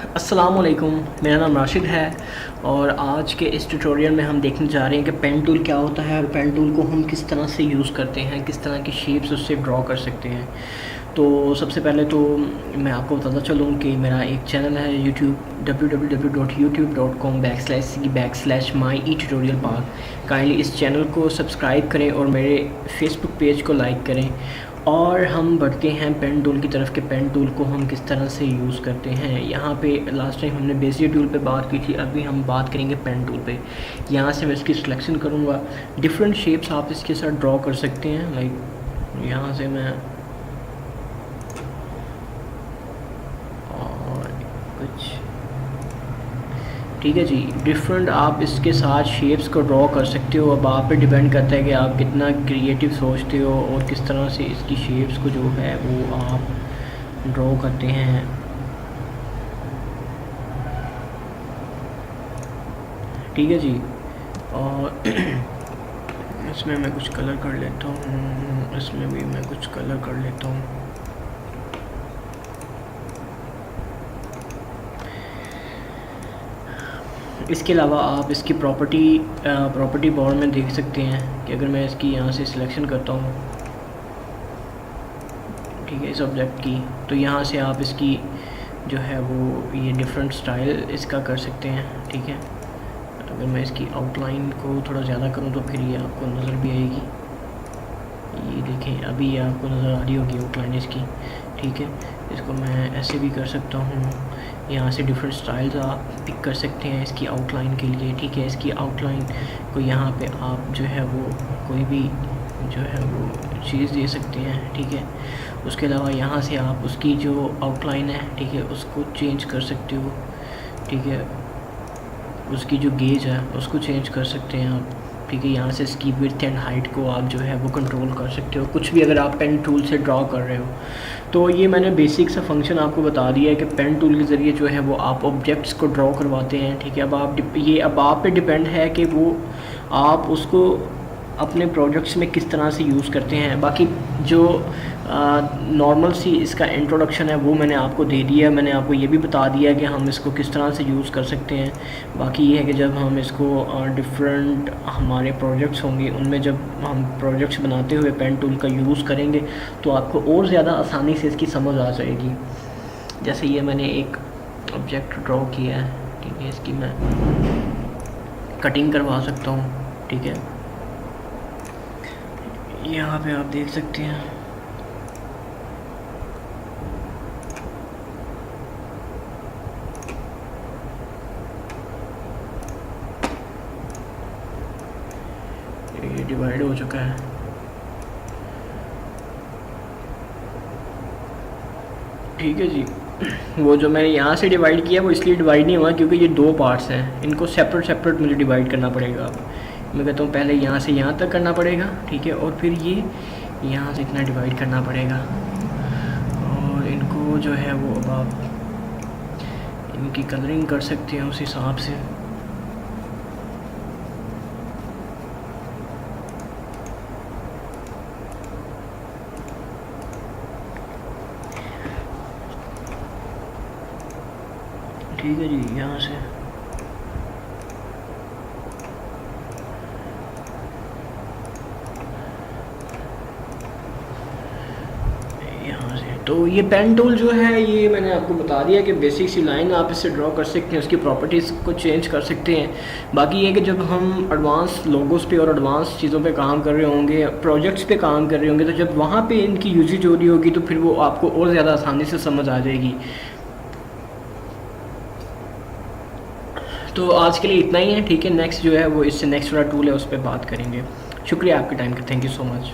अस्सलाम वालेकुम, मेरा नाम राशिद है और आज के इस ट्यूटोरियल में हम देखने जा रहे हैं कि पेन टूल क्या होता है और पेन टूल को हम किस तरह से यूज़ करते हैं, किस तरह की शेप्स उससे ड्रॉ कर सकते हैं। तो सबसे पहले तो मैं आपको बताता चलूँ कि मेरा एक चैनल है यूट्यूब www.youtube.com/c/my-eTutorialPath। काइंडली इस चैनल को सब्सक्राइब करें और मेरे फेसबुक पेज को लाइक करें। और हम बढ़ते हैं पेन टूल की तरफ कि पेन टूल को हम किस तरह से यूज़ करते हैं। यहाँ पे लास्ट टाइम हमने बेसिक टूल पे बात की थी, अभी हम बात करेंगे पेन टूल पे। यहाँ से मैं इसकी सिलेक्शन करूँगा, डिफरेंट शेप्स आप इसके साथ ड्रॉ कर सकते हैं। लाइक यहाँ से मैं और कुछ ठीक है जी, डिफरेंट आप इसके साथ शेप्स को ड्रॉ कर सकते हो। अब आप पे डिपेंड करता है कि आप कितना क्रिएटिव सोचते हो और किस तरह से इसकी शेप्स को जो है वो आप ड्रॉ करते हैं। ठीक है जी, और इसमें मैं कुछ कलर कर लेता हूँ, इसमें भी मैं कुछ कलर कर लेता हूँ। इसके अलावा आप इसकी प्रॉपर्टी बार में देख सकते हैं कि अगर मैं इसकी यहाँ से सिलेक्शन करता हूँ, ठीक है, इस ऑब्जेक्ट की, तो यहाँ से आप इसकी जो है वो ये डिफरेंट स्टाइल इसका कर सकते हैं। ठीक है, अगर मैं इसकी आउटलाइन को थोड़ा ज़्यादा करूँ तो फिर ये आपको नज़र भी आएगी। ये देखें, अभी ये आपको नज़र आ रही होगी आउटलाइन इसकी। ठीक है, इसको मैं ऐसे भी कर सकता हूँ। यहाँ से डिफरेंट स्टाइल्स आप पिक कर सकते हैं इसकी आउटलाइन के लिए। ठीक है, इसकी आउटलाइन को यहाँ पे आप जो है वो कोई भी जो है वो चीज़ दे सकते हैं। ठीक है, उसके अलावा यहाँ से आप उसकी जो आउटलाइन है, ठीक है, उसको चेंज कर सकते हो। ठीक है, उसकी जो गेज है उसको चेंज कर सकते हैं आप। ठीक है, यहाँ से इसकी विड्थ एंड हाइट को आप जो है वो कंट्रोल कर सकते हो, कुछ भी अगर आप पेन टूल से ड्रॉ कर रहे हो। तो ये मैंने बेसिक सा फंक्शन आपको बता दिया है कि पेन टूल के ज़रिए जो है वो आप ऑब्जेक्ट्स को ड्रॉ करवाते हैं। ठीक है, अब आप पे डिपेंड है कि वो आप उसको अपने प्रोजेक्ट्स में किस तरह से यूज़ करते हैं। बाकी जो नॉर्मल सी इसका इंट्रोडक्शन है वो मैंने आपको दे दिया है। मैंने आपको ये भी बता दिया है कि हम इसको किस तरह से यूज़ कर सकते हैं। बाकी ये है कि जब हम इसको डिफरेंट हमारे प्रोजेक्ट्स होंगे, उनमें जब हम प्रोजेक्ट्स बनाते हुए पेन टूल का यूज़ करेंगे तो आपको और ज़्यादा आसानी से इसकी समझ आ जाएगी। जैसे ये मैंने एक ऑब्जेक्ट ड्रॉ किया है, ठीक है, इसकी मैं कटिंग करवा सकता हूँ। ठीक है, यहाँ पे आप देख सकते हैं ये डिवाइड हो चुका है। ठीक है जी, वो जो मैंने यहाँ से डिवाइड किया वो इसलिए डिवाइड नहीं हुआ क्योंकि ये दो पार्ट्स हैं, इनको सेपरेट मुझे डिवाइड करना पड़ेगा। अब मैं कहता हूँ पहले यहाँ से यहाँ तक करना पड़ेगा। ठीक है, और फिर ये यहाँ से इतना डिवाइड करना पड़ेगा और इनको जो है वो अब आप इनकी कलरिंग कर सकते हैं उस हिसाब से। ठीक है जी, यहाँ से तो ये पेन टूल जो है ये मैंने आपको बता दिया कि बेसिक सी लाइन आप इससे ड्रॉ कर सकते हैं, उसकी प्रॉपर्टीज़ को चेंज कर सकते हैं। बाकी ये कि जब हम एडवांस लोगोस पे और एडवांस चीज़ों पे काम कर रहे होंगे, प्रोजेक्ट्स पे काम कर रहे होंगे, तो जब वहाँ पे इनकी यूजेज हो रही होगी तो फिर वो आपको और ज़्यादा आसानी से समझ आ जाएगी। तो आज के लिए इतना ही है। ठीक है, नेक्स्ट जो है वो इससे नेक्स्ट वाला टूल है उस पर बात करेंगे। शुक्रिया आपके टाइम का, थैंक यू सो मच।